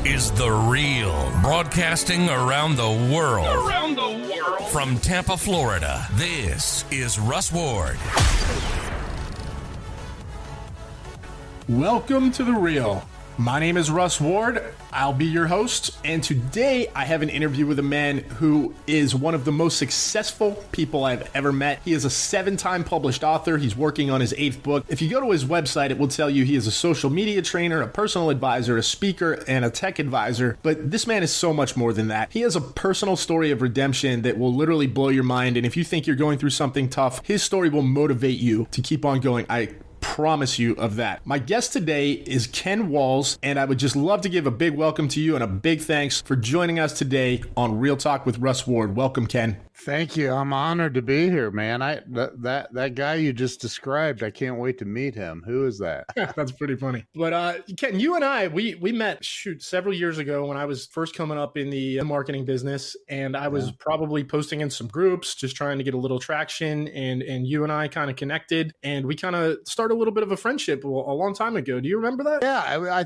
is The Real, broadcasting around the world. From Tampa, Florida, this is Russ Ward. Welcome to The Real. My name is Russ Ward. I'll be your host, and today I have an interview with a man who is one of the most successful people I've ever met. He is a 7-time published author. He's working on his 8th book. If you go to his website, it will tell you he is a social media trainer, a personal advisor, a speaker, and a tech advisor. But this man is so much more than that. He has a personal story of redemption that will literally blow your mind, and if you think you're going through something tough, his story will motivate you to keep on going. I promise you of that. My guest today is Ken Walls, and I would just love to give a big welcome to you and a big thanks for joining us today on Real Talk with Russ Ward. Welcome, Ken. Thank you. I'm honored to be here, man. That guy you just described, I can't wait to meet him. Who is that? That's pretty funny. But Ken, you and I, we met several years ago when I was first coming up in the marketing business, and I was probably posting in some groups, just trying to get a little traction, and you and I kind of connected, and we kind of started a little bit of a friendship a long time ago. Do you remember that? Yeah,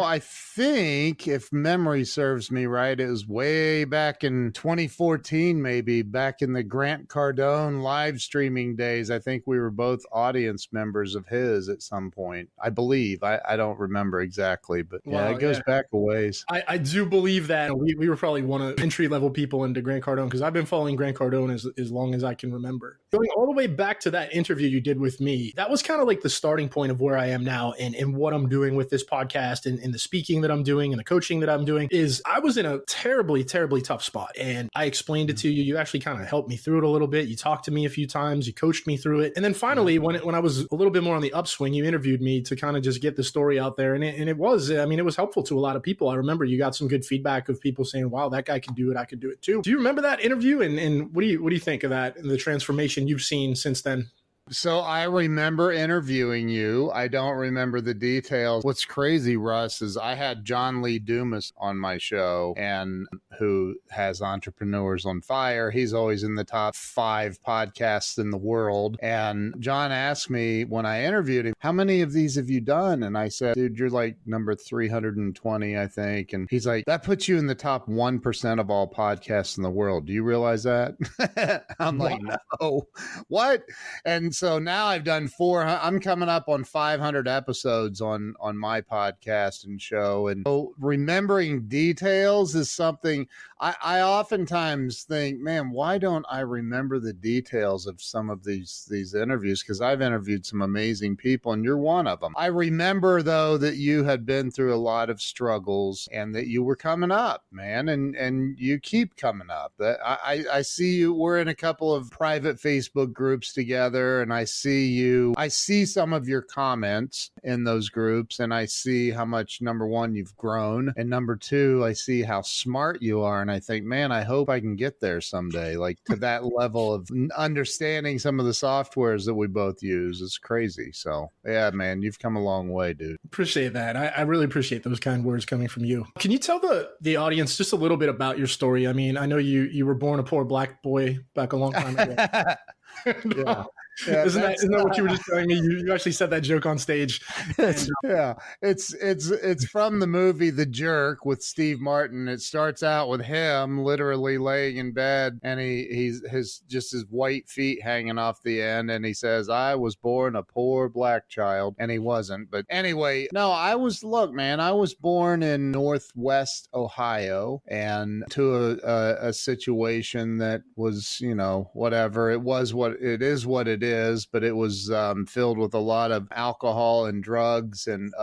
I think if memory serves me right, it was way back in 2014, maybe back in the Grant Cardone live streaming days. I think we were both audience members of his at some point. I believe. I don't remember exactly, but it goes back a ways. I do believe that we were probably one of the entry-level people into Grant Cardone, because I've been following Grant Cardone as long as I can remember. Going all the way back to that interview you did with me, that was kind of like the starting point of where I am now and what I'm doing with this podcast and the speaking that I'm doing and the coaching that I'm doing. Is I was in a terribly, terribly tough spot, and I explained it to you. You actually kind of helped me through it a little bit. You talked to me a few times. You coached me through it. And then finally, when I was a little bit more on the upswing, you interviewed me to kind of just get the story out there. And it was helpful to a lot of people. I remember you got some good feedback of people saying, wow, that guy can do it. I could do it too. Do you remember that interview? And what do you think of that and the transformation you've seen since then? So I remember interviewing you. I don't remember the details. What's crazy, Russ, is I had John Lee Dumas on my show, and who has Entrepreneurs on Fire. He's always in the top 5 podcasts in the world. And John asked me when I interviewed him, how many of these have you done? And I said, dude, you're like number 320, I think. And he's like, that puts you in the top 1% of all podcasts in the world. Do you realize that? I'm like, no. What? And so now I've done I'm coming up on 500 episodes on my podcast and show. And so remembering details is something I oftentimes think, man, why don't I remember the details of some of these interviews? Because I've interviewed some amazing people, and you're one of them. I remember, though, that you had been through a lot of struggles and that you were coming up, man, and you keep coming up. That I see you. We're in a couple of private Facebook groups together, and I see some of your comments in those groups, and I see how much, number one, you've grown, and number two, I see how smart you are. And I think, man, I hope I can get there someday, like to that level of understanding some of the softwares that we both use. It's crazy. So yeah, man, you've come a long way, dude. Appreciate that. I really appreciate those kind words coming from you. Can you tell the audience just a little bit about your story? I mean, I know you were born a poor black boy back a long time ago. Yeah. Yeah, isn't that what you were just telling me? You actually said that joke on stage. Yeah, it's from the movie The Jerk with Steve Martin. It starts out with him literally laying in bed, and he's his white feet hanging off the end, and he says, "I was born a poor black child," and he wasn't. But anyway, no, I was born in Northwest Ohio, and to a situation that was, whatever. It was what it is, but it was filled with a lot of alcohol and drugs and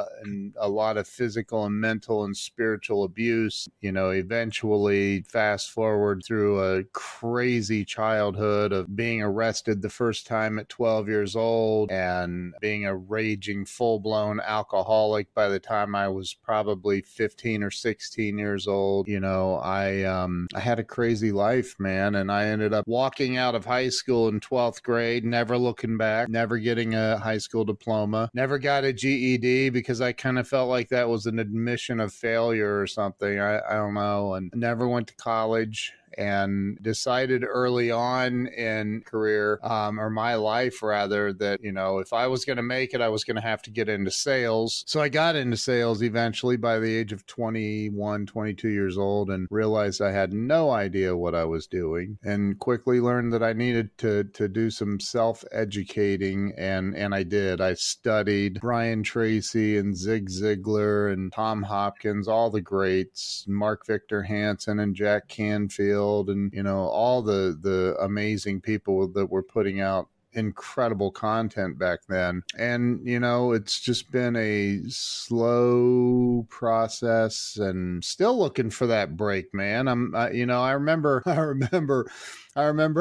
a lot of physical and mental and spiritual abuse. Eventually fast forward through a crazy childhood of being arrested the first time at 12 years old and being a raging full-blown alcoholic by the time I was probably 15 or 16 years old. I had a crazy life, man, and I ended up walking out of high school in 12th grade, never looking back, never getting a high school diploma, never got a GED because I kind of felt like that was an admission of failure or something. I don't know, and never went to college. and decided early on in career, or my life rather, that, you know, if I was going to make it, I was going to have to get into sales. So I got into sales eventually by the age of 21, 22 years old, and realized I had no idea what I was doing, and quickly learned that I needed to do some self-educating, and I did. I studied Brian Tracy and Zig Ziglar and Tom Hopkins, all the greats, Mark Victor Hansen and Jack Canfield, and, you know, all the amazing people that were putting out incredible content back then. And, you know, it's just been a slow process, and still looking for that break, man. I remember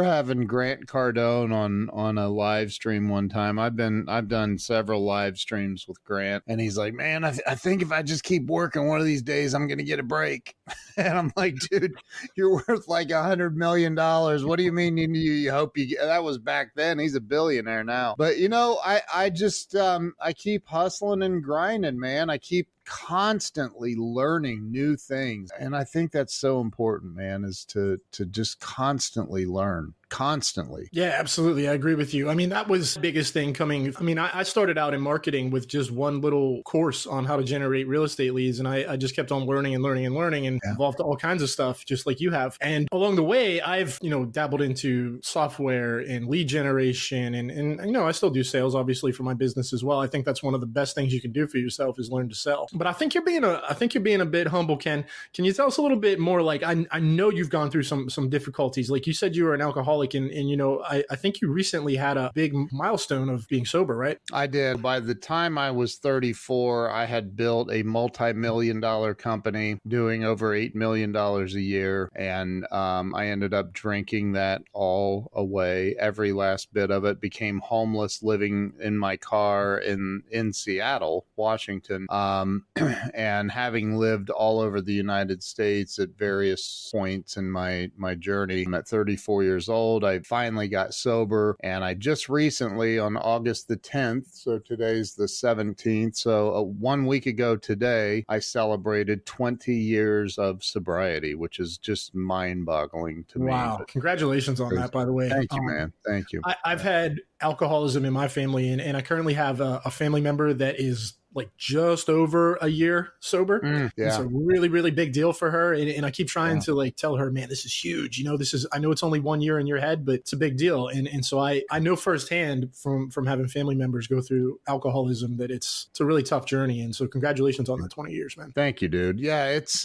having Grant Cardone on a live stream one time. I've done several live streams with Grant, and he's like, man, I think if I just keep working, one of these days I'm going to get a break. And I'm like, dude, you're worth like $100 million. What do you mean you hope you get? That was back then. He's a billionaire now. But, you know, I just, I keep hustling and grinding, man. I keep constantly learning new things. And I think that's so important, man, is to just constantly learn. Constantly. Yeah, absolutely. I agree with you. I mean, that was the biggest thing coming. I mean, I started out in marketing with just one little course on how to generate real estate leads. And I just kept on learning and involved all kinds of stuff, just like you have. And along the way, I've, you know, dabbled into software and lead generation. And you know, I still do sales, obviously, for my business as well. I think that's one of the best things you can do for yourself is learn to sell. But I think you're being a bit humble, Ken. Can you tell us a little bit more? Like, I know you've gone through some difficulties. Like you said, you were an alcoholic, and you know, I think you recently had a big milestone of being sober, right? I did. By the time I was 34, I had built a multi-million-dollar company doing over $8 million a year. And I ended up drinking that all away. Every last bit of it. Became homeless, living in my car in Seattle, Washington. And having lived all over the United States at various points in my journey, I'm at 34 years old. I finally got sober, and I just recently, on August the 10th, so today's the 17th, so 1 week ago today, I celebrated 20 years of sobriety, which is just mind-boggling to me. Wow. Congratulations on that, by the way. Thank you, man. Thank you. I've had alcoholism in my family, and I currently have a family member that is like just over a year sober. Yeah. It's a really, really big deal for her. And I keep trying to like tell her, man, this is huge. You know, I know it's only 1 year in your head, but it's a big deal. And so I know firsthand from having family members go through alcoholism that it's a really tough journey. And so congratulations on that 20 years, man. Thank you, dude. Yeah, it's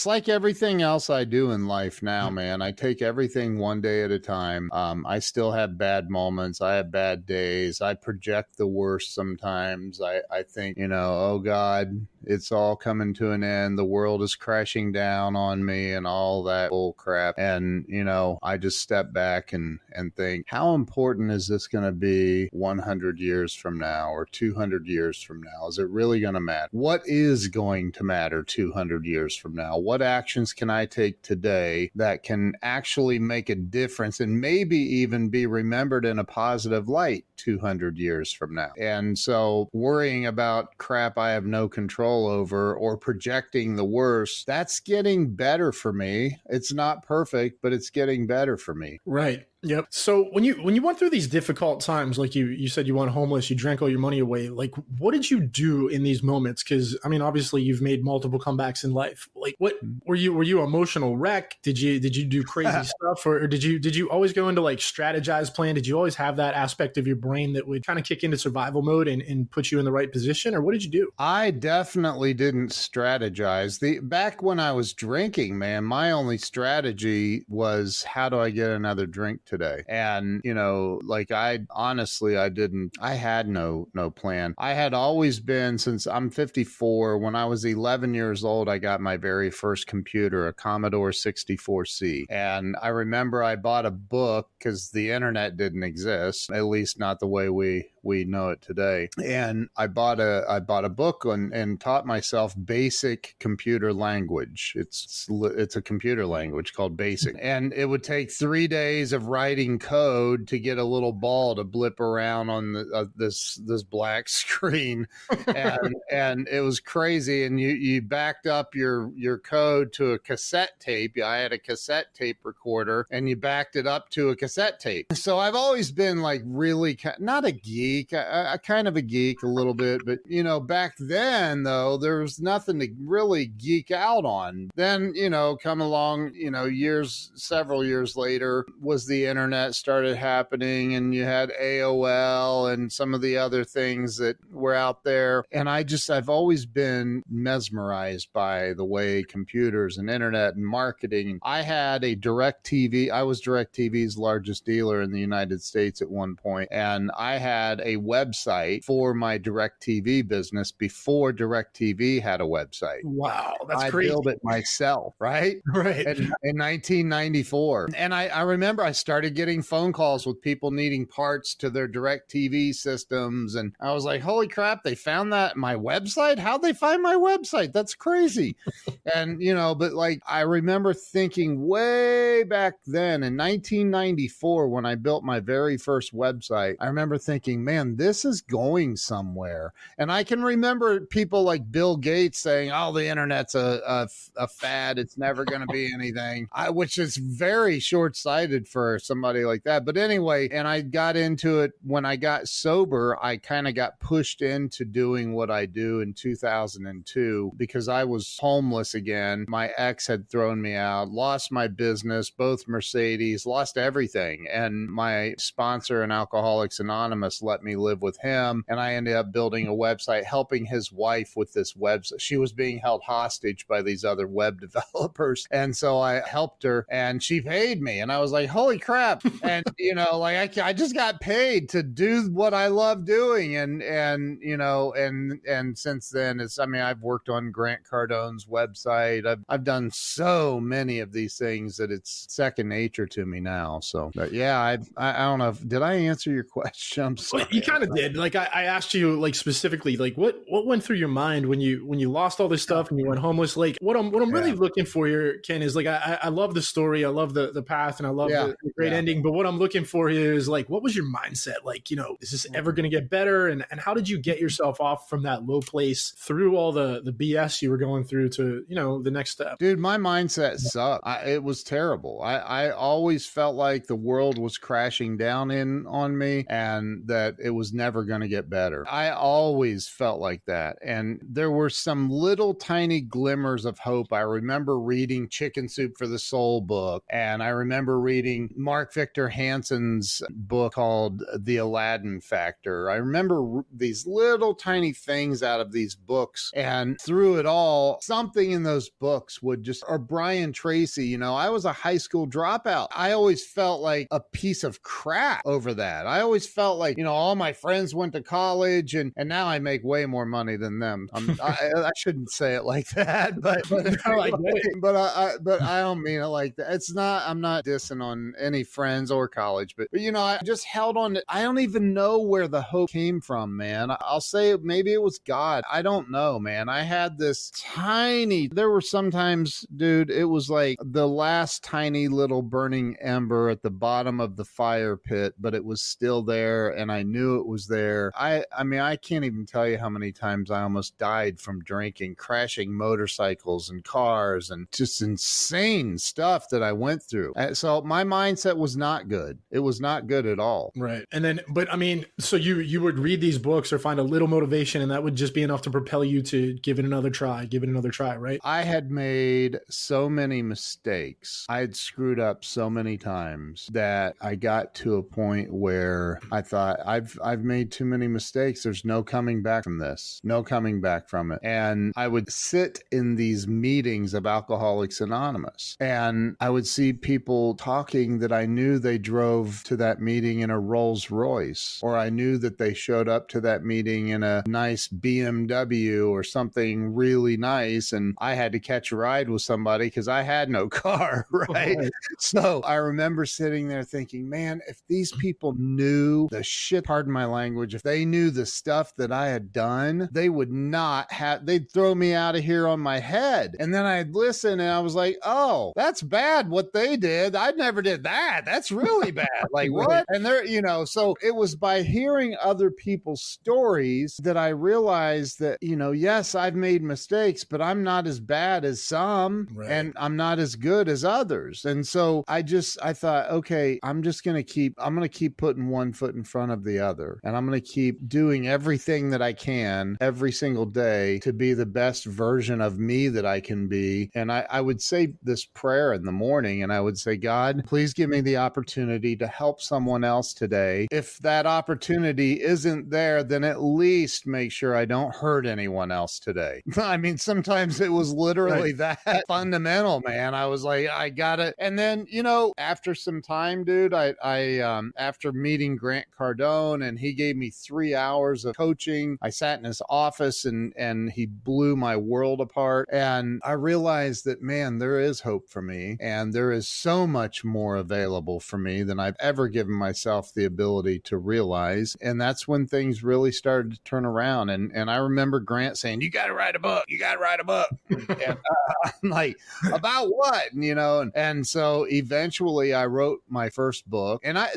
like everything else I do in life now, man. I take everything one day at a time. I still have bad moments. I have bad days. I project the worst sometimes. I think, you know, oh God, it's all coming to an end. The world is crashing down on me and all that bull crap. And, you know, I just step back and think, how important is this going to be 100 years from now or 200 years from now? Is it really going to matter? What is going to matter 200 years from now? What actions can I take today that can actually make a difference and maybe even be remembered in a positive light 200 years from now? And so worrying about crap I have no control over or projecting the worst, that's getting better for me. It's not perfect, but it's getting better for me. Right. Yep. So when you went through these difficult times, like you said you went homeless, you drank all your money away, like what did you do in these moments? Because I mean, obviously you've made multiple comebacks in life. Like what were you emotional wreck? Did you do crazy stuff, or did you always go into like strategize plan? Did you always have that aspect of your brain that would kind of kick into survival mode and put you in the right position, or what did you do? I definitely didn't strategize. Back when I was drinking, man, my only strategy was, how do I get another drink today? And, you know, like I had no plan. I had always been, since I'm 54, when I was 11 years old, I got my very first computer, a Commodore 64C. And I remember I bought a book because the internet didn't exist, at least not the way we we know it today. And I bought a book and taught myself basic computer language. It's a computer language called BASIC. And it would take 3 days of writing code to get a little ball to blip around on this black screen. And it was crazy. And you backed up your code to a cassette tape. I had a cassette tape recorder, and you backed it up to a cassette tape. So I've always been like really not a geek, I kind of a geek a little bit, but you know, back then though, there was nothing to really geek out on. Then, you know, come along, you know, several years later was the internet started happening, and you had AOL and some of the other things that were out there. And I've always been mesmerized by the way computers and internet and marketing. I had a DirecTV. I was DirecTV's largest dealer in the United States at one point, and I had a website for my DirecTV business before DirecTV had a website. Wow, that's crazy. I built it myself, right? Right. In 1994. And I remember I started getting phone calls with people needing parts to their DirecTV systems, and I was like, holy crap, they found that my website? How'd they find my website? That's crazy. And, you know, but like, I remember thinking way back then in 1994, when I built my very first website, I remember thinking, man, this is going somewhere. And I can remember people like Bill Gates saying, oh, the internet's a fad. It's never going to be anything, which is very short-sighted for somebody like that. But anyway, and I got into it when I got sober. I kind of got pushed into doing what I do in 2002 because I was homeless again. My ex had thrown me out, lost my business, both Mercedes, lost everything. And my sponsor in Alcoholics Anonymous let me live with him. And I ended up building a website, helping his wife with this website. She was being held hostage by these other web developers. And so I helped her, and she paid me. And I was like, holy crap. And, you know, like I just got paid to do what I love doing. And you know, and since then I've worked on Grant Cardone's website. I've done so many of these things that it's second nature to me now. So but yeah, I don't know. Did I answer your question? I'm sorry. You kind of did. Like I asked you like specifically, like what went through your mind when you lost all this stuff and you went homeless? Like what I'm really looking for here, Ken, is like, I love the story. I love the path, and I love the great ending. But what I'm looking for here is like, what was your mindset? Like, you know, is this ever going to get better? And how did you get yourself off from that low place through all the BS you were going through to, you know, the next step? Dude, my mindset sucked. It was terrible. I always felt like the world was crashing down on me and that it was never going to get better. I always felt like that. And there were some little tiny glimmers of hope. I remember reading Chicken Soup for the Soul book, and I remember reading Mark Victor Hansen's book called The Aladdin Factor. I remember these little tiny things out of these books, and through it all, something in those books would just, or Brian Tracy, you know, I was a high school dropout. I always felt like a piece of crap over that. I always felt like, you know, all my friends went to college, and now I make way more money than them. I shouldn't say it like that, but I don't mean it like that. It's not, I'm not dissing on any friends or college, but you know, I just held on to, I don't even know where the hope came from, man. I'll say maybe it was God. I don't know, man. I had this there were sometimes, dude, it was like the last tiny little burning ember at the bottom of the fire pit, but it was still there, and I knew it was there. I mean, I can't even tell you how many times I almost died from drinking, crashing motorcycles and cars, and just insane stuff that I went through. So my mindset was not good. It was not good at all. Right. And then, but I mean, so you would read these books or find a little motivation, and that would just be enough to propel you to give it another try, right? I had made so many mistakes. I had screwed up so many times that I got to a point where I thought, I've made too many mistakes. There's no coming back from this. No coming back from it. And I would sit in these meetings of Alcoholics Anonymous, and I would see people talking that I knew they drove to that meeting in a Rolls Royce, or I knew that they showed up to that meeting in a nice BMW or something really nice, and I had to catch a ride with somebody because I had no car, right? So I remember sitting there thinking, man, if these people knew the shit pardon my language, if they knew the stuff that I had done, they would not have, they'd throw me out of here on my head. And then I'd listen and I was like, oh, that's bad what they did. I never did that. That's really bad. Like what? And they're, you know, so it was by hearing other people's stories that I realized that, you know, yes, I've made mistakes, but I'm not as bad as some, and I'm not as good as others. And so I thought, okay, I'm going to keep putting one foot in front of the other. And I'm going to keep doing everything that I can every single day to be the best version of me that I can be. And I would say this prayer in the morning, and I would say, God, please give me the opportunity to help someone else today. If that opportunity isn't there, then at least make sure I don't hurt anyone else today. I mean, sometimes it was literally that fundamental, man. I was like, I got it. And then, you know, after some time, dude, I after meeting Grant Cardone, and he gave me 3 hours of coaching, I sat in his office and he blew my world apart. And I realized that, man, there is hope for me, and there is so much more available for me than I've ever given myself the ability to realize. And that's when things really started to turn around. And I remember Grant saying, you got to write a book. You got to write a book. And I'm like, about what? You know, and so eventually I wrote my first book. And I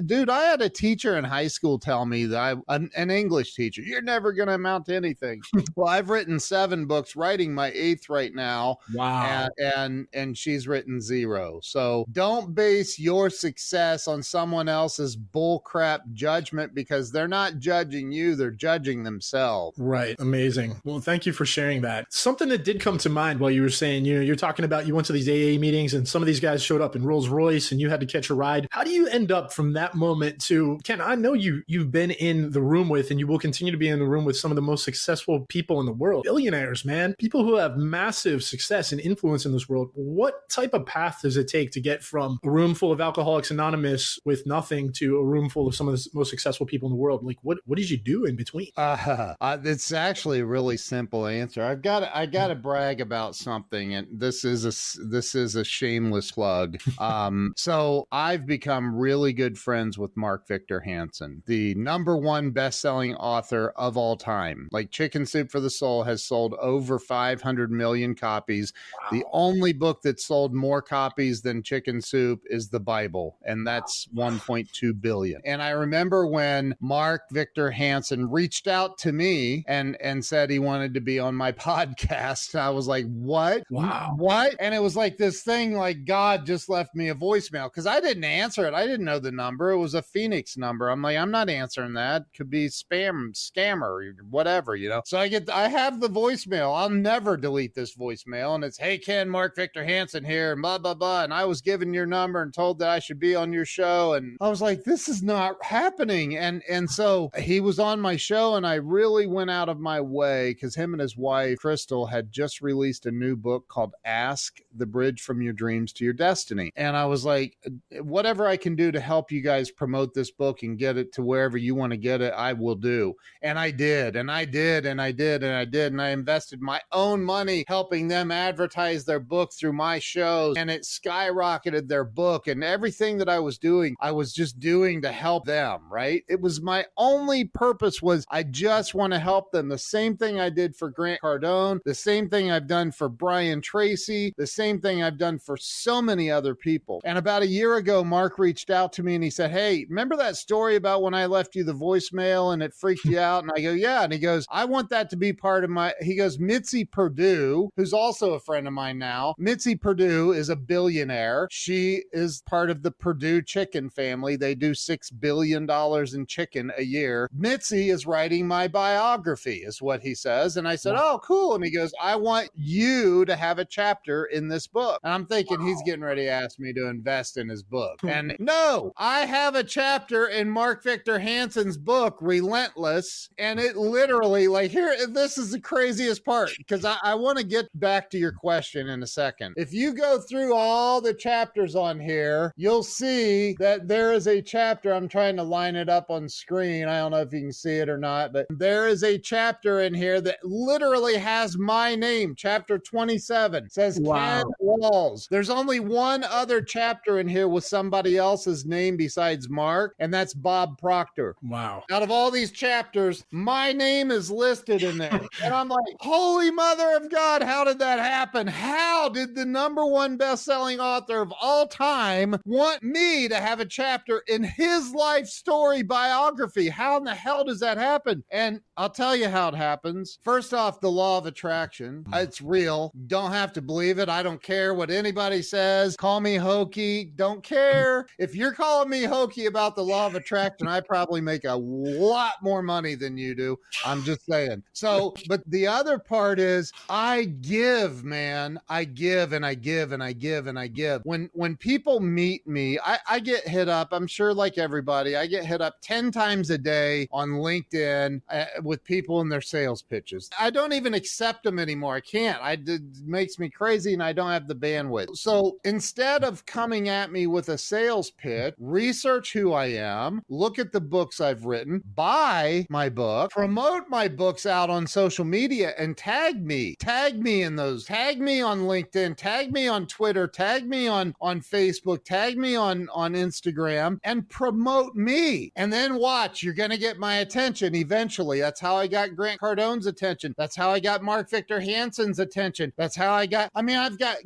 had a teacher in high school tell me that an English teacher, you're never going to amount to anything. Well, I've written 7 books, writing my 8th right now. Wow. And she's written 0. So don't base your success on someone else's bullcrap judgment, because they're not judging you, they're judging themselves. Right. Amazing. Well, thank you for sharing that. Something that did come to mind while you were saying, you know, you're talking about you went to these AA meetings and some of these guys showed up in Rolls Royce and you had to catch a ride. How do you end up from that moment to, Ken, I know you've been in the room with, and you will continue to be in the room with, some of the most successful people in the world, billionaires, man, people who have massive success and influence in this world. What type of path does it take to get from a room full of Alcoholics Anonymous with nothing to a room full of some of the most successful people in the world? Like, what did you do in between? It's actually a really simple answer. I got to brag about something, and this is a shameless plug. So I've become really good friends with Mark Victor Hansen, the #1 best-selling author of all time. Like, Chicken Soup for the Soul has sold over 500 million copies. Wow. The only book that sold more copies than Chicken Soup is the Bible, and that's 1.2 billion. And I remember when Mark Victor Hansen reached out to me and said he wanted to be on my podcast. I was like, what? Wow. What? And it was like this thing, like God just left me a voicemail, because I didn't answer it. I didn't know the number. It was a Phoenix number. I'm like, I'm not answering that. Could be scammer, whatever, you know? So I have the voicemail. I'll never delete this voicemail. And it's, hey, Ken, Mark Victor Hansen here, and blah, blah, blah. And I was given your number and told that I should be on your show. And I was like, this is not happening. And so he was on my show, and I really went out of my way, because him and his wife, Crystal, had just released a new book called Ask: The Bridge from Your Dreams to Your Destiny. And I was like, whatever I can do to help you guys promote this book and get it to wherever you want to get it, I will do. And I did, and I did, and I did, and I did. And I invested my own money helping them advertise their book through my shows, and it skyrocketed their book. And everything that I was doing, I was just doing to help them, right? It was my only purpose, was I just want to help them. The same thing I did for Grant Cardone, the same thing I've done for Brian Tracy, the same thing I've done for so many other people. And about a year ago, Mark reached out to me and he said, hey, remember that story about when I left you the voicemail and it freaked you out? And I go, yeah. And he goes, I want that to be part of he goes, Mitzi Perdue, who's also a friend of mine now. Mitzi Perdue is a billionaire. She is part of the Perdue chicken family. They do $6 billion in chicken a year. Mitzi is writing my biography, is what he says. And I said, oh, cool. And he goes, I want you to have a chapter in this book. And I'm thinking he's getting ready to ask me to invest in his book. And no, I have a chapter in Mark Victor Hansen's book, Relentless. And it literally, like, here, this is the craziest part, because I want to get back to your question in a second. If you go through all the chapters on here, you'll see that there is a chapter. I'm trying to line it up on screen. I don't know if you can see it or not, but there is a chapter in here that literally has my name. Chapter 27 says Ken Walls. There's only one other chapter in here with somebody else's name besides Mark, and that's Bob Proctor. chapter. Wow. Out of all these chapters, my name is listed in there. And I'm like, holy mother of God, how did that happen? How did the #1 best-selling author of all time want me to have a chapter in his life story biography? How in the hell does that happen? And I'll tell you how it happens. First off, the law of attraction. It's real. Don't have to believe it. I don't care what anybody says. Call me hokey. Don't care. If you're calling me hokey about the law of attraction, I probably make a lot more money than you do. I'm just saying. So, but the other part is I give, man. I give and I give and I give and I give. When people meet me, I get hit up. I'm sure like everybody, I get hit up 10 times a day on LinkedIn with people in their sales pitches. I don't even accept them anymore. I can't. It makes me crazy and I don't have the bandwidth. So instead of coming at me with a sales pitch, research who I am, look at the books I've written, buy my book, promote my books out on social media and tag me in those, tag me on LinkedIn, tag me on Twitter, tag me on Facebook, tag me on Instagram and promote me. And then watch, you're going to get my attention eventually. That's how I got Grant Cardone's attention. That's how I got Mark Victor Hansen's attention. That's how I've got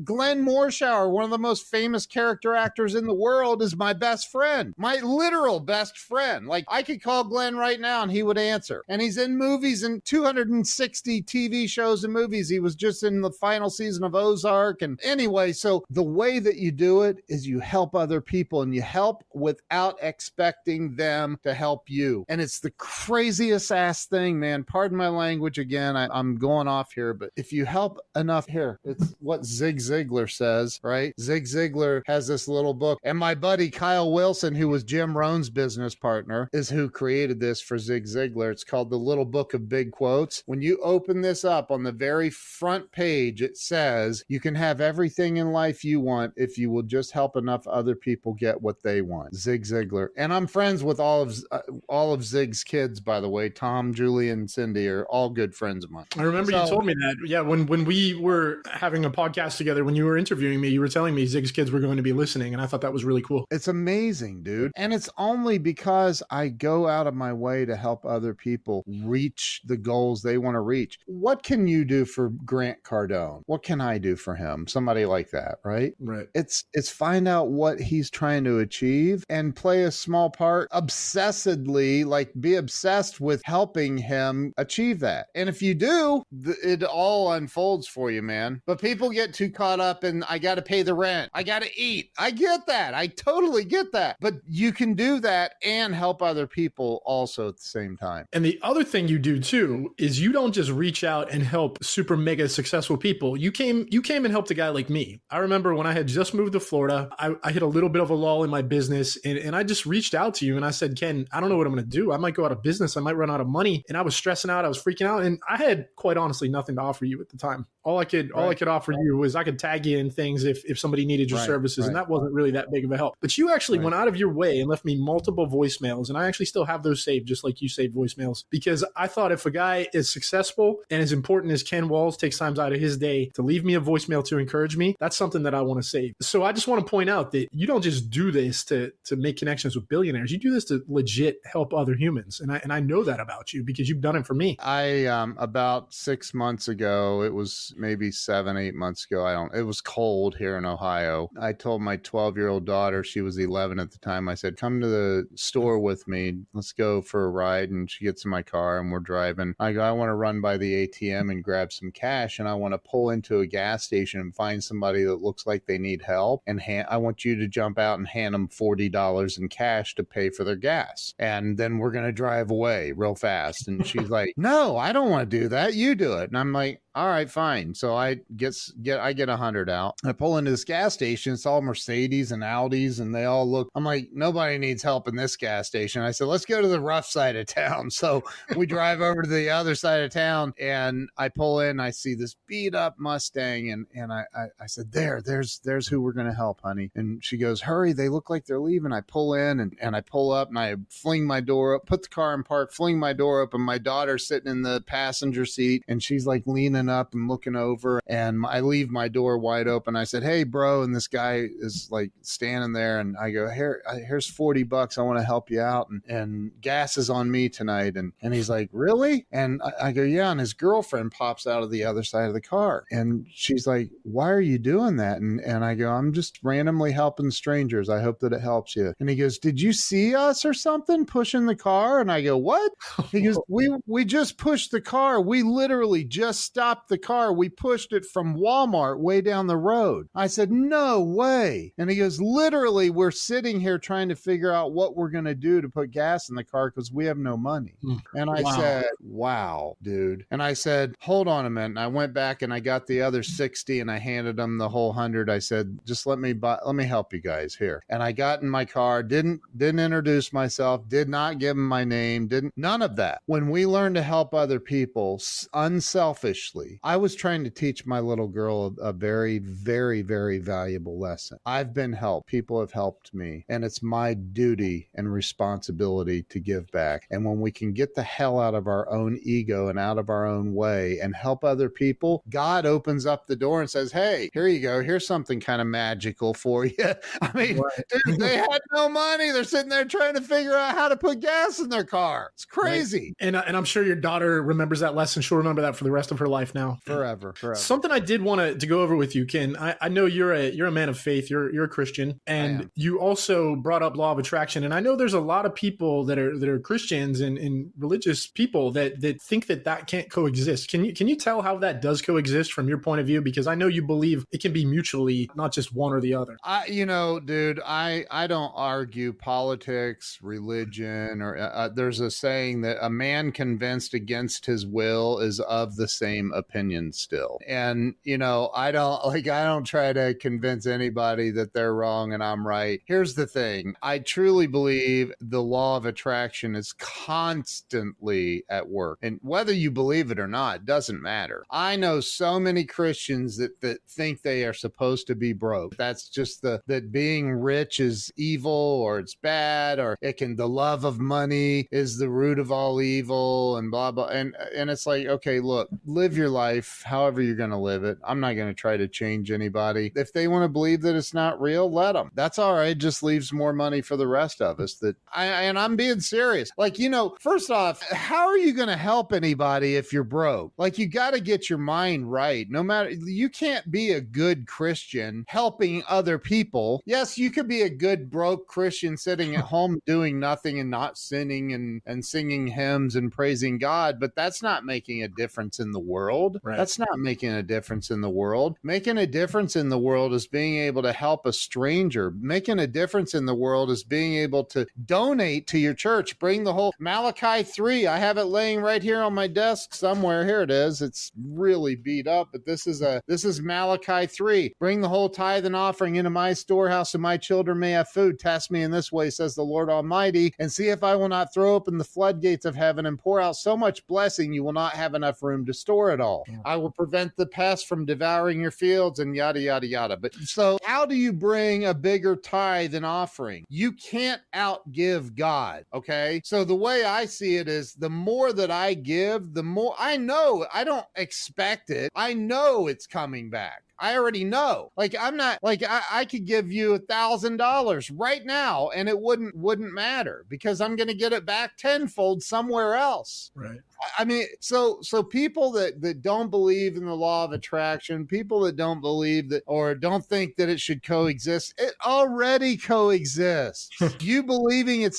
Glenn Morshower, one of the most famous character actors in the world, is my best friend, my literal best friend. Like I could call Glenn right now and he would answer. And he's in movies and 260 TV shows and movies. He was just in the final season of Ozark. And anyway, so the way that you do it is you help other people and you help without expecting them to help you. And it's the craziest ass thing, man. Pardon my language again. I'm going off here, but if you help enough here, it's what Zig Ziglar says, right? Zig Ziglar has this little book, and my buddy Kyle Wilson, who was Jim Rohn's business partner, is who created this for Zig Ziglar. It's called The Little Book of Big Quotes. When you open this up on the very front page, it says you can have everything in life you want if you will just help enough other people get what they want. Zig Ziglar. And I'm friends with all of Zig's kids, by the way. Tom, Julie, and Cindy are all good friends of mine. I remember you told me that. Yeah, when we were having a podcast together, when you were interviewing me, you were telling me Zig's kids were going to be listening, and I thought that was really cool. It's amazing, dude. And it's only because I go out of my way to help other people reach the goals they want to reach. What can you do for Grant Cardone? What can I do for him? Somebody like that, right? Right. It's find out what he's trying to achieve and play a small part obsessedly, like be obsessed with helping him achieve that. And if you do, it all unfolds for you, man. But people get too caught up in, I got to pay the rent. I got to eat. I get that. I totally get that. But you can do that and help other people also at the same time. And the other thing you do too is you don't just reach out and help super mega successful people. You came and helped a guy like me. I remember when I had just moved to Florida, I hit a little bit of a lull in my business and I just reached out to you and I said, Ken, I don't know what I'm going to do. I might go out of business. I might run out of money. And I was stressing out. I was freaking out. And I had quite honestly nothing to offer you at the time. All I could offer you was I could tag you in things if somebody needed your services. And that wasn't really that big of a help. But you actually went out of your way and left me multiple voicemails. And I actually still have those saved, just like you saved voicemails, because I thought if a guy is successful and as important as Ken Walls takes time out of his day to leave me a voicemail to encourage me, that's something that I want to save. So I just want to point out that you don't just do this to make connections with billionaires. You do this to legit help other humans. And I know that about you because you've done it for me. About 6 months ago, it was maybe 7-8 months ago. It was cold here in Ohio. I told my 12-year-old daughter, she was 11 at the time, I said, come to the store with me. Let's go for a ride. And she gets in my car and we're driving. I go, I want to run by the ATM and grab some cash. And I want to pull into a gas station and find somebody that looks like they need help. And I want you to jump out and hand them $40 in cash to pay for their gas. And then we're going to drive away real fast. And she's like, no, I don't want to do that. You do it. And I'm like, all right, fine. So I get 100 out. I pull into this gas station. It's all Mercedes and Audis, and they all look. I'm like, nobody needs help in this gas station. I said, let's go to the rough side of town. So we drive over to the other side of town, and I pull in. I see this beat up Mustang, and I said, there's who we're gonna help, honey. And she goes, hurry, they look like they're leaving. I pull in and I pull up and I fling my door up, put the car in park, fling my door up, and my daughter's sitting in the passenger seat, and she's like leaning coming up and looking over, and I leave my door wide open. I said, "Hey, bro," and this guy is like standing there, and I go, "Here's $40. I want to help you out, and gas is on me tonight." And he's like, "Really?" And I go, "Yeah." And his girlfriend pops out of the other side of the car, and she's like, "Why are you doing that?" And I go, "I'm just randomly helping strangers. I hope that it helps you." And he goes, "Did you see us or something pushing the car?" And I go, "What?" He goes, we just pushed the car. We literally just stopped the car. We pushed it from Walmart way down the road. I said, "No way." And he goes, "Literally, we're sitting here trying to figure out what we're going to do to put gas in the car because we have no money." And I said, "Wow, dude." And I said, "Hold on a minute." And I went back and I got the other 60 and I handed him the whole 100. I said, "Just let me help you guys here." And I got in my car, didn't introduce myself, did not give him my name, none of that. When we learn to help other people unselfishly, I was trying to teach my little girl a very, very, very valuable lesson. I've been helped. People have helped me, and it's my duty and responsibility to give back. And when we can get the hell out of our own ego and out of our own way and help other people, God opens up the door and says, "Hey, here you go. Here's something kind of magical for you." I mean, dude, they had no money. They're sitting there trying to figure out how to put gas in their car. It's crazy. Right. And I'm sure your daughter remembers that lesson. She'll remember that for the rest of her life now. Forever. Something I did want to go over with you, Ken. I know you're a man of faith. You're a Christian, and you also brought up law of attraction. And I know there's a lot of people that are Christians and religious people that think that can't coexist. Can you tell how that does coexist from your point of view? Because I know you believe it can be mutually, not just one or the other. Dude, I don't argue politics, religion, or there's a saying that a man convinced against his will is of the same opinion still. And, I don't try to convince anybody that they're wrong and I'm right. Here's the thing. I truly believe the law of attraction is constantly at work. And whether you believe it or not, doesn't matter. I know so many Christians that think they are supposed to be broke. That's just that being rich is evil or it's bad, or the love of money is the root of all evil and blah, blah. And it's like, okay, look, live your life however you're going to live it. I'm not going to try to change anybody. If they want to believe that it's not real, let them. That's all right. Just leaves more money for the rest of us. And I'm being serious. First off, how are you going to help anybody if you're broke? You got to get your mind right. You can't be a good Christian helping other people. Yes, you could be a good broke Christian sitting at home doing nothing and not sinning and singing hymns and praising God, but that's not making a difference in the world. Right. That's not making a difference in the world. Making a difference in the world is being able to help a stranger. Making a difference in the world is being able to donate to your church. Bring the whole Malachi 3. I have it laying right here on my desk somewhere. Here it is. It's really beat up, but this is Malachi 3. Bring the whole tithe and offering into my storehouse, so my children may have food. Test me in this way, says the Lord Almighty, and see if I will not throw open the floodgates of heaven and pour out so much blessing you will not have enough room to store it all. I will prevent the pest from devouring your fields, and yada, yada, yada. But so how do you bring a bigger tithe and offering? You can't outgive God, okay? So the way I see it is the more that I give, the more I know. I don't expect it. I know it's coming back. I already know. I'm not I could give you $1,000 right now and it wouldn't matter because I'm going to get it back tenfold somewhere else. Right. I mean, so people that don't believe in the law of attraction, people that don't believe that or don't think that it should coexist, it already coexists. You believing it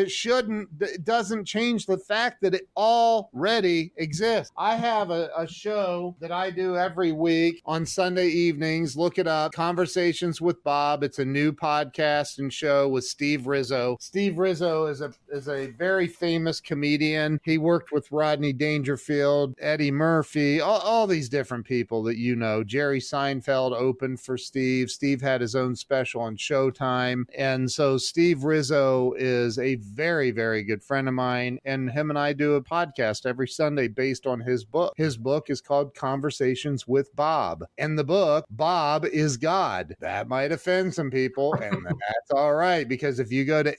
shouldn't, it doesn't change the fact that it already exists. I have a show that I do every week on Sunday evenings. Look it up. Conversations with Bob. It's a new podcast and show with Steve Rizzo. Steve Rizzo is a very famous comedian. He worked with Rodney Dangerfield, Eddie Murphy, all these different people that you know. Jerry Seinfeld opened for Steve. Steve had his own special on Showtime. And so Steve Rizzo is a very, very good friend of mine. And him and I do a podcast every Sunday based on his book. His book is called Conversations with Bob. And the book, Bob is God. That might offend some people. And that's all right. Because if you go to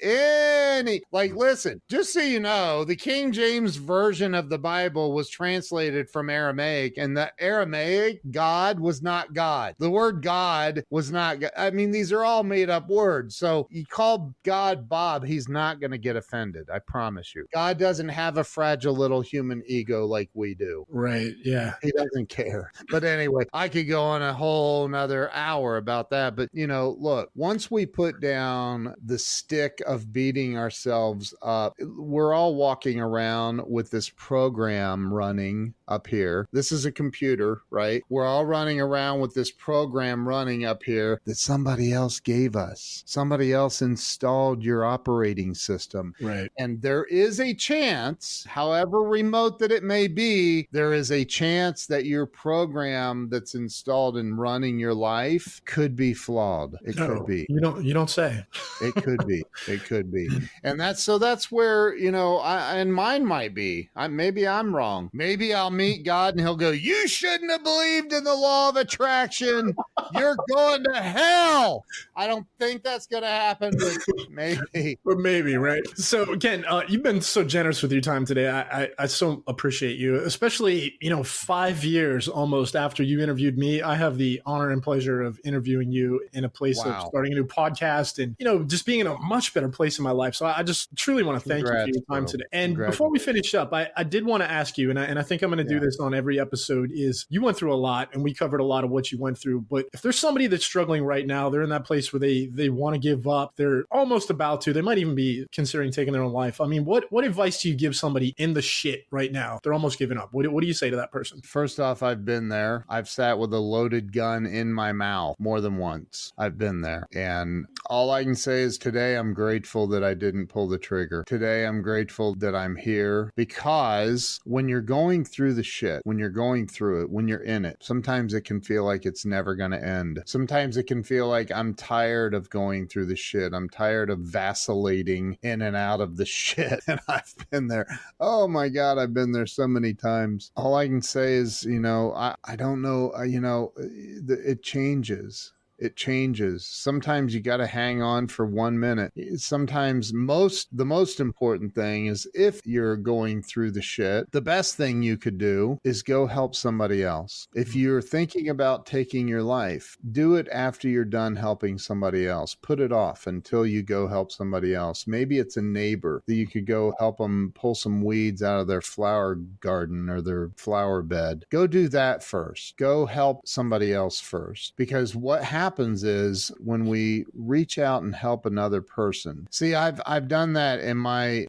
listen, just so you know, the King James Version version of the Bible was translated from Aramaic, and the Aramaic God was not God. The word God was not God. I mean, these are all made up words. So you call God Bob, he's not going to get offended. I promise you. God doesn't have a fragile little human ego like we do. Right. Yeah. He doesn't care. But anyway, I could go on a whole another hour about that. But, you know, look, once we put down the stick of beating ourselves up, we're all walking around with this program running up here. This is a computer, right? We're all running around with this program running up here that somebody else gave us. Somebody else installed your operating system. Right. And there is a chance, however remote that it may be, there is a chance that your program that's installed and running your life could be flawed. It could be. You don't say. It could be. It could be. And that's where, you know, and mine might be. Maybe I'm wrong. Maybe I'll meet God and he'll go, you shouldn't have believed in the law of attraction. You're going to hell. I don't think that's going to happen, but maybe. But maybe, right? So, Ken, you've been so generous with your time today. I so appreciate you, especially, you know, 5 years almost after you interviewed me. I have the honor and pleasure of interviewing you in a place of starting a new podcast and, you know, just being in a much better place in my life. So I just truly want to thank you for your time today. And before we finish up, I did want to ask you, and I think I'm going to do this on every episode, is you went through a lot and we covered a lot of what you went through. But if there's somebody that's struggling right now, they're in that place where they want to give up, they're almost about to, they might even be considering taking their own life. I mean, what advice do you give somebody in the shit right now? They're almost giving up. What do you say to that person? First off, I've been there. I've sat with a loaded gun in my mouth more than once. I've been there. And all I can say is today I'm grateful that I didn't pull the trigger. Today I'm grateful that I'm here, because when you're going through the shit, when you're going through it, when you're in it, sometimes it can feel like it's never going to end. Sometimes it can feel like I'm tired of going through the shit. I'm tired of vacillating in and out of the shit. And I've been there. Oh my God, I've been there so many times. All I can say is, you know, I don't know, you know, it changes. It changes. Sometimes you got to hang on for 1 minute. Sometimes the most important thing is, if you're going through the shit, the best thing you could do is go help somebody else. If you're thinking about taking your life, do it after you're done helping somebody else. Put it off until you go help somebody else. Maybe it's a neighbor that you could go help them pull some weeds out of their flower garden or their flower bed. Go do that first. Go help somebody else first. Because what happens is when we reach out and help another person. See, I've done that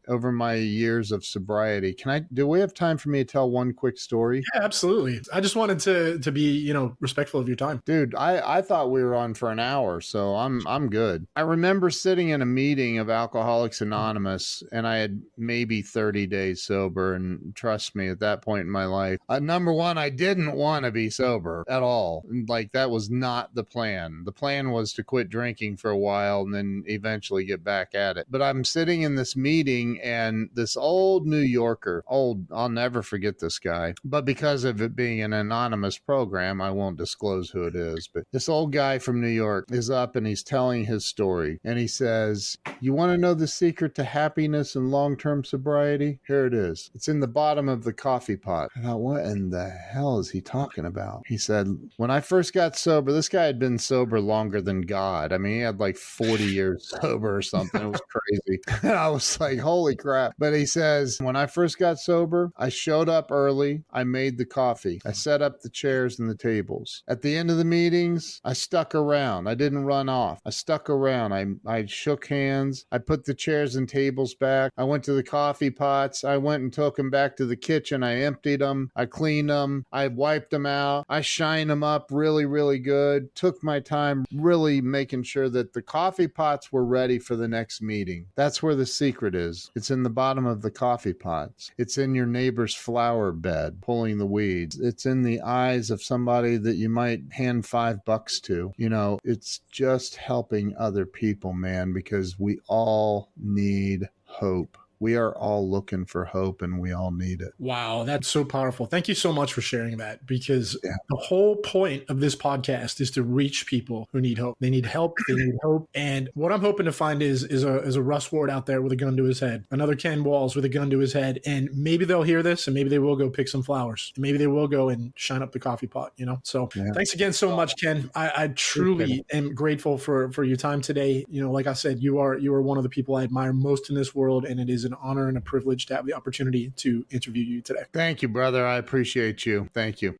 over my years of sobriety. Do we have time for me to tell one quick story? Yeah, absolutely. I just wanted to be, you know, respectful of your time. Dude, I thought we were on for an hour, so I'm good. I remember sitting in a meeting of Alcoholics Anonymous, and I had maybe 30 days sober, and trust me, at that point in my life, number one, I didn't want to be sober at all. Like, that was not the plan. The plan was to quit drinking for a while and then eventually get back at it. But I'm sitting in this meeting, and this old New Yorker, I'll never forget this guy, but because of it being an anonymous program, I won't disclose who it is. But this old guy from New York is up and he's telling his story. And he says, you want to know the secret to happiness and long-term sobriety? Here it is. It's in the bottom of the coffee pot. I thought, what in the hell is he talking about? He said, when I first got sober, this guy had been sober longer than God. I mean, he had like 40 years sober or something. It was crazy. And I was like, holy crap. But he says, when I first got sober, I showed up early. I made the coffee. I set up the chairs and the tables. At the end of the meetings, I stuck around. I didn't run off. I stuck around. I shook hands. I put the chairs and tables back. I went to the coffee pots. I went and took them back to the kitchen. I emptied them. I cleaned them. I wiped them out. I shined them up really, really good. Took my time really making sure that the coffee pots were ready for the next meeting. That's where the secret is. It's in the bottom of the coffee pots. It's in your neighbor's flower bed, pulling the weeds. It's in the eyes of somebody that you might hand $5 to. You know, it's just helping other people, man, because we all need hope. we are all looking for hope and we all need it. Wow, that's so powerful. Thank you so much for sharing that, because the whole point of this podcast is to reach people who need hope. They need help. They need hope. And what I'm hoping to find is a Russ Ward out there with a gun to his head, another Ken Walls with a gun to his head. And maybe they'll hear this and maybe they will go pick some flowers. Maybe they will go and shine up the coffee pot, you know? So thanks again so much, Ken. I truly am grateful for your time today. You know, like I said, you are one of the people I admire most in this world, and it is an honor and a privilege to have the opportunity to interview you today. Thank you, brother. I appreciate you. Thank you.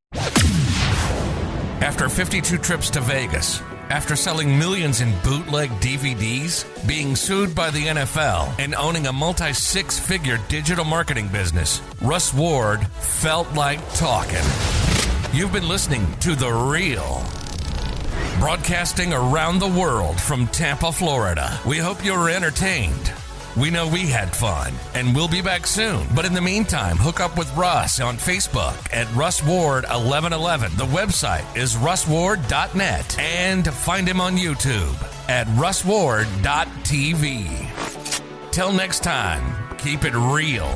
After 52 trips to Vegas, after selling millions in bootleg DVDs, being sued by the NFL, and owning a multi-six-figure digital marketing business, Russ Ward felt like talking. You've been listening to The Real, broadcasting around the world from Tampa, Florida. We hope you were entertained. We know we had fun, and we'll be back soon. But in the meantime, hook up with Russ on Facebook at RussWard1111. The website is russward.net, and find him on YouTube at russward.tv. Till next time, keep it real.